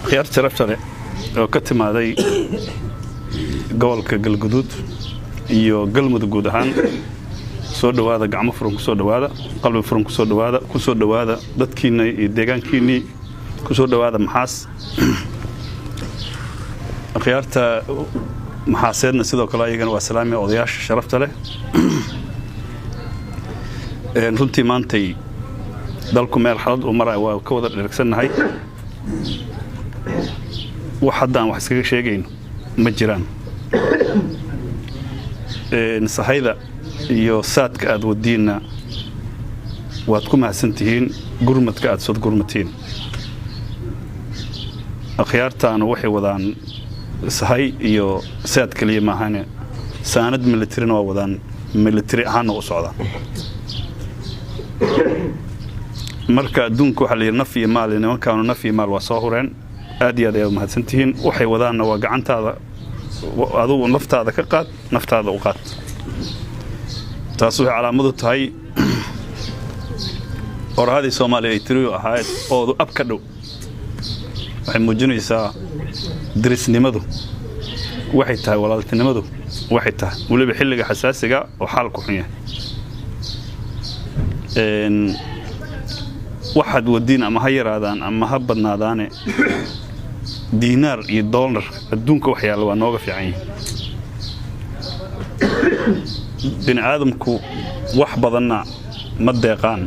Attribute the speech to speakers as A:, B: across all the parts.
A: خيار شرفتنا وكتمادي gobolka galgudud iyo galmudug guud ahaan soo dhawaada gacmo furan ku soo dhawaada qalbi furan ku soo dhawaada dadkiina iyo deegaankiina ku soo dhawaada maxaas khiyaarta maxaaseedna sidoo kale ayagana waa salaami odayaasha sharafta leh runtii maantay dalku meel xalad u maray waa ka wada dheregsanahay wax haddaan wax iskaga sheegayno ma jiraan sahayda iyo saadka aad wadiina waad ku mahadsantihiin gurmadka aad soo gurmatiin akhyaartaana waxay wadaan sahay iyo saad kaliya maahane saanad militarina waa wadaan military ahaan u socdaan marka adduunku waxa la yiri naf iyo maal nimankaanu naf iyo maal waa soo hureen aad iyo aad ay mahadsantihiin waxay wadaana waa gacantaada adigu naftaada ka qaad naftaada u qaad taas waxay calaamad u tahay qorahadii Soomaaliya ay tiriyo ahayd oo ab ka dhow waxay muujinaysaa dirisnimadu waxay tahay walaaltinimadu waxay tahay waliba xilliga xasaasiga oo xaalku xun yahay waxaad wadiin ama ha yaraadaan ama ha badnaadaane diinaar iyo dollar adduunka wax yaalo waa nooga fiican yihiin bini aadamku wax badanna ma deeqaan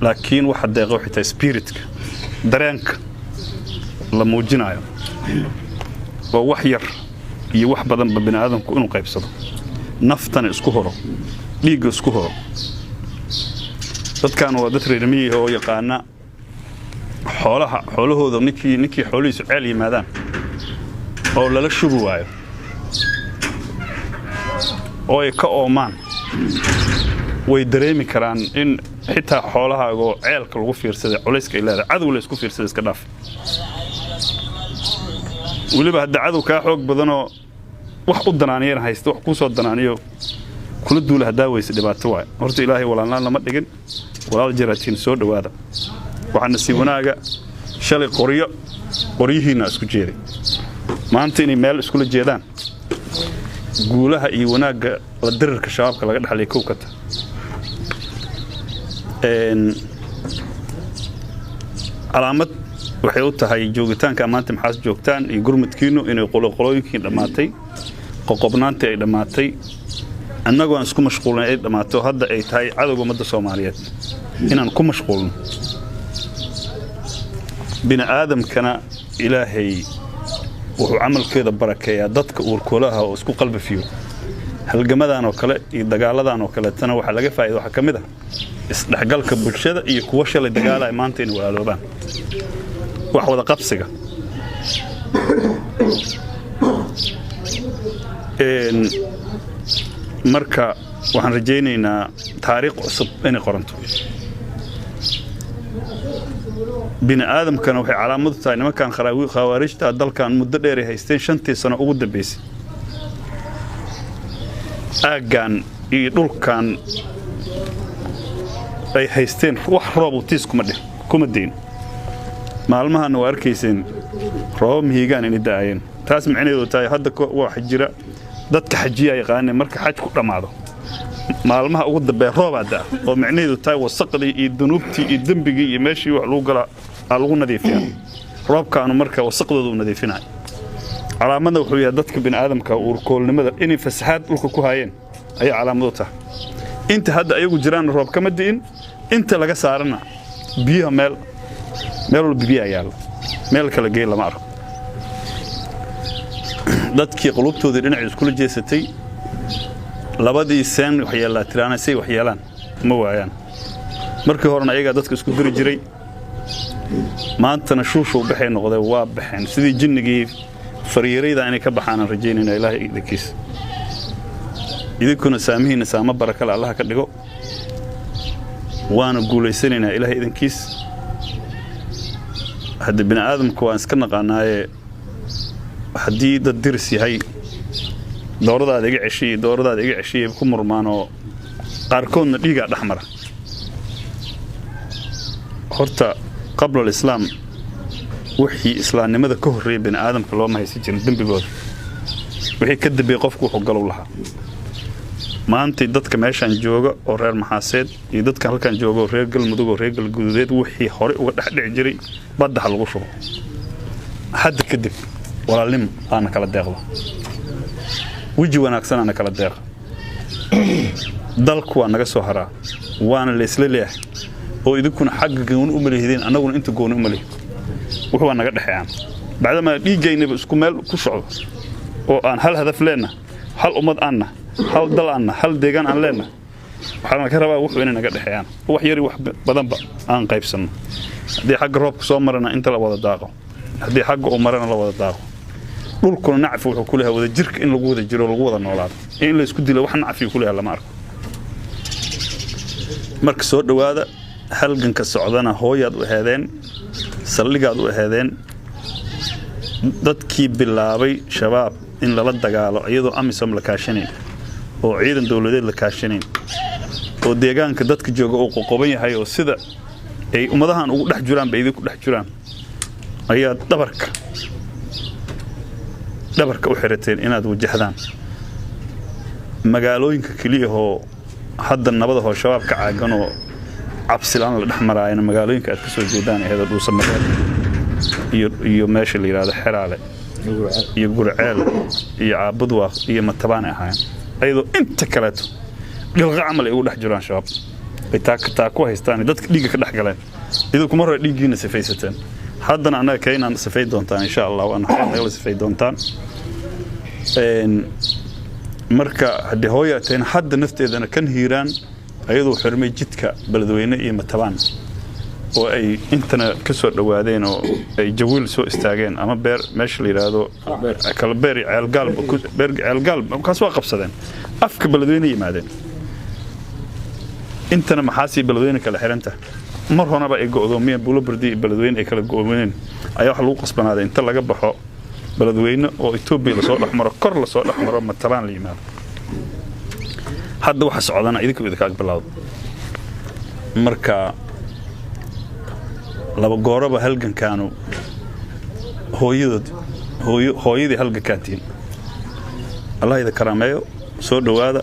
A: laakiin waxa deeqo xitaa spiritka dareenka la muujinayo waa wax yar iyo wax badan ba bini aadamku inuu qaybsado naftana isku horo dhiigga isku horo dadkan waa dad reer miyi oo yaqaana xoolahooda ninkii xoolihiisu ceel yimaadaan oo lala shubu waayo oo ay ka oomaan way dareemi karaan in xitaa xoolahaaga oo ceelka lagu fiirsaday culayska ilaada cadow la isku fiirsaday iska dhaaf waliba hadda cadow ka xoog badanoo wax u danaaniyeen haysto wax ku soo danaaniyo kula duula hadaa weyse dhibaato waay horta ilaahay walaalnaan lama dhigin walaal jiraatiin soo dhawaada waxaana si wanaaga shalay qoryihiina isku jeeday maanta inay meel isku la jeedaan guulaha iyo wanaaga la dirirka shabaabka laga dhaxlay kookata calaamad waxay u tahay joogitaanka maanta maxaas joogtaan iyo gurmadkiinu inay qolooyinkii dhamaatay qoqobnaanta ay dhamaatay annagoo aan isku mashquulnay ay dhamaato hadda ay tahay cadowga ummadda Soomaaliyeed inaan ku mashquulno bini aadamkana ilaahay wuxuu amalkeeda barakeeyaa dadka uurkoolaha oo isku qalbi fiyo halgamadan oo kale iyo dagaaladan oo kale tan waxa laga faa'iido waxa kamid ah isdhaxgalka bulshada iyo kuwa shalay dagaalay maanta in walaaloobaan wax wada qabsiga marka waxaan rajaynaynaa taariikh cusub inay qoranto bini aadamkana waxay calaamad u tahay nimankan khawaarijta dalkan muddo dheer ay haysteen 5 sano ugu dambeysay aagan iyo dhulkan ay haysteen wax roob u tiis kuma deyn maalmahan waa arkayseen roob mihigaan inay daayeen taas macnaheedu tahay hadda wax jira dadka xajiya yaqaan marka xaj ku dhamaado maalmaha ugu dambeeya roob ada oo macnaheedu tahay wasaqdii iyo dunuubtii iyo dambigii iyo meeshii wax lagu gala lagu nadiifiyaa roobkaanu marka wasaqdoodu nadiifinay calaamadna wuxuu yahay dadka bini aadamka uurkoolnimada inay fasaxaad dhulka ku hayeen ay calaamad u tahay inta hadda ayagu jiraan roob kama diin inta laga saarana biyaha meel walba biyo yaalo meel kala geey lama arko dadkii qulubtooda dhinac isku la jeesatay labadii seen waxyeelaa tiraanay waxyeelaan ma waayaan markii horena ayaga dadka isku diri jiray maantana shuushu baxay noqday waa baxeen sidii jinnigii fariirayda inay ka baxaan rajaynayna ilaahay idinkiis idinkuna saamihiina saama barakala Allah ka dhigo waana guuleysanaynaa ilaahay idinkiis hadda bini aadamku waan iska naqaanaaye haddii dad diris yahay dooradaada iga ceshiye ku murmaanoo qaarkoodna dhiigaa dhexmara horta qabla al-islaam wixii islaamnimada ka horreeyay bani aadamka loo mahaysan jirin dambigooda wixii ka dambeeyay qofku wuxuu galow lahaa maanta dadka meeshan jooga oo reer maxaaseed iyo dadka halkan jooga oo reer galmudug oo reer galguduudeed wixii hore uga dhaxdhici jiray badda lagu shubo hadda kadib walaalnimo aan kala deeqdo wiji wanaagsan aan kala deeq dalku waa naga soo haraa waana la isla leeyahay oo idinkuna xagga gooni u maleeyeen anaguna inta gooni u maleeyay wuxuu naga dhaxayaan bacdama dhiigaynaba isku meel ku socdo oo aan hal hadaf leena hal ummad aanna hal dal aanna hal deegaan aan leena waxaan ka rabaa wuxuu inay naga dhaxayaan wax yari wax badanba aan qaybsano hadii xagga roobka soo marana inta la wada daaqo hadii xagga uu marana la wada daaqo dhulkuna nacfi wuxuu ku leeyahay wada jirka in lagu wada jiro lagu wada noolaado in la isku dilo wax nacfi ku leeyahay lama arko marka soo dhawaada halganka socdana hooyad u ahaadeen saldhigaad u ahaadeen dadkii bilaabay shabaab in lala dagaalo iyadoo amisom la kaashanayn oo ciidan dawladeed la kaashanayn oo deegaanka dadka jooga oo qoqoban yahay oo sida ay ummadahan ugu dhex jiraan bay idinku dhex jiraan ayaa dhabarka u xirateen inaad wajahdaan magaalooyinka kaliya oo hadda nabada hoo shabaab ka caagan oo cabsilaan la dhaxmaraayna magaalooyinka aad ka soo jeedaan ee dhuusa magaalada iyo meesha la yiraahdo xeraale iyo gurceel iyo caabudwaaq iyo matabaan ahaan ayadoo inta kale dhilqa amal ay ugu dhex jiraan shabaab ay taa ku haystaan dadka dhiiga ka dhex galeen idinku mar hore dhiigiina sifaysateen haddana anaga keenan sifay doontaan insha Allah waan xaqayla sifay doontaan marka hadii hooyateen hadda nafteedana kan hiiraan ayadoo xirmay jidka baladweyne iyo matabaan oo ay intana ka soo dhawaadeen oo ay jawiil soo istaageen ama beer meesha la yiraahdo kala beer ceelgaal kaas waa qabsadeen afka baladweyne yimaadeen intana maxaasi baladweyne kala xiranta mar horeba ay go'doomiyeen buulobardi baladweyne ay kala go'doomiyeen ayaa wax lagu qasbanaaday inta laga baxo baladweyne oo Itoobiya la soo dhaxmaro kor la soo dhaxmaro matabaan la yimaado hadda waxa socdana idinku idinka aqbalado marka laba gooraba halgankaanu hooyadii halgankaantiin Allah ida karaameeyo soo dhawaada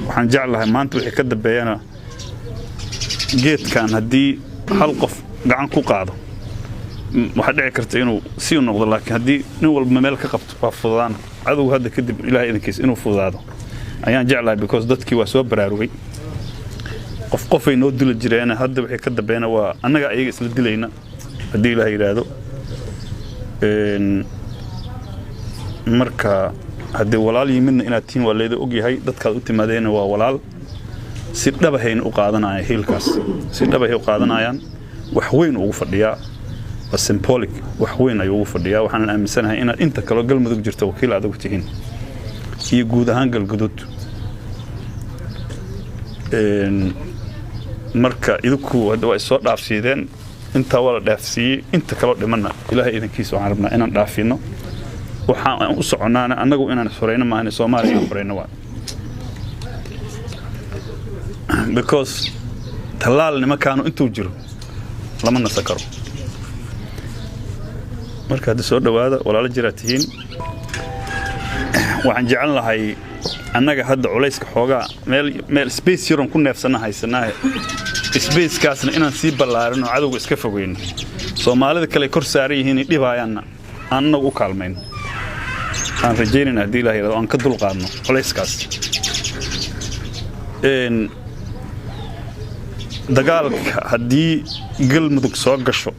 A: waxaan jeclahay maanta wixii ka dambeeyana geedkan hadii hal qof gacan ku qaado waxa dhici karta inuu si u noqdo laakiin hadii nin walba meel ka qabto waa fududaan adugu hadda kadib Ilaahay idinkiis inuu fududaado ayaan jeclahay because dadkii waa soo baraarugay qof ay noo dil jireen hadda wixii ka dambeeyna waa annaga ayaga isla dilayna hadii Ilaahay yiraahdo marka hadii walaal yimidna inaad tiin waa leedo og yahay dadka u timaadeen waa walaal si dhabahayn u qaadanaya hilkaas si dhabahay u qaadanayaan wax weyn ugu fadhiya waa symbolic wax weyn ayuu ugu fadhiya waxaan aaminsanahay in inta kale galmudug jirto wakiil aad ugu tihiin iyo guud ahaan galgudud marka idinku way soo dhaafsiideen inta wala dhaafsiiyay inta kale dhimanna Ilaahay idinkiisa waxaan rabnaa inaan dhaafino waxaan u soconaana anagu inaan xoreyno maahan Soomaaliya xoreyno waa because talaal nimakaanu intuu jiro lama nasakaro marka hadda soo dhawaada walaalo jiraatihiin waxaan jecel lahay annaga hadda culayska xoogaa meel space yaron ku neefsana haysanahay space kaasna inaan sii ballaarino cadawga iska fogeyno Soomaalida kale kor saaran yihiin dhibaayana annagu u kaalmayno aan rajeynaa hadii Ilaahay yiraahdo aan ka dul qaadno culayskaas dagaalka hadii galmudug soo gasho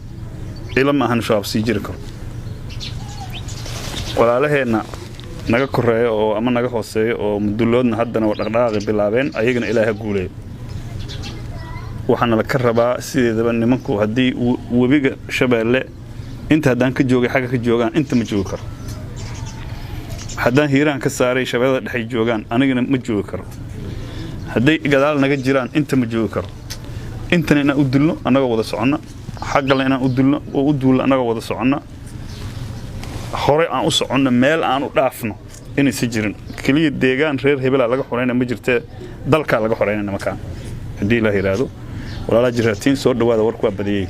A: ilama ahan shabaab sii jiri karo walaalaheena naga koreeyo oo ama naga hooseeyo oo muduloodna haddana dhaqdhaqaaqi bilaabeen ayagana Ilaahay guuleeyo waxaana la ka rabaa sideedaba nimanku hadii wabiga shabeelle inta hadaan ka joogay xaga ka joogan inta ma joogi karo hadaan hiiraan ka saaray shabeellada dhexe joogan anigana ma joogi karo haday gadaal naga jiraan inta ma joogi karo intana inaan u dulno anaga wada soconna xaqale inaan u dulno oo u duul anaga wada soconna hore aan u soconno meel aan u dhaafno inay si jirin kaliya deegaan reer hebel laga xoreeyna ma jirtee dalka laga xoreeyna makaan hadii la yiraahdo walaalaha jiraatiin soo dhawaada warku waa badiyay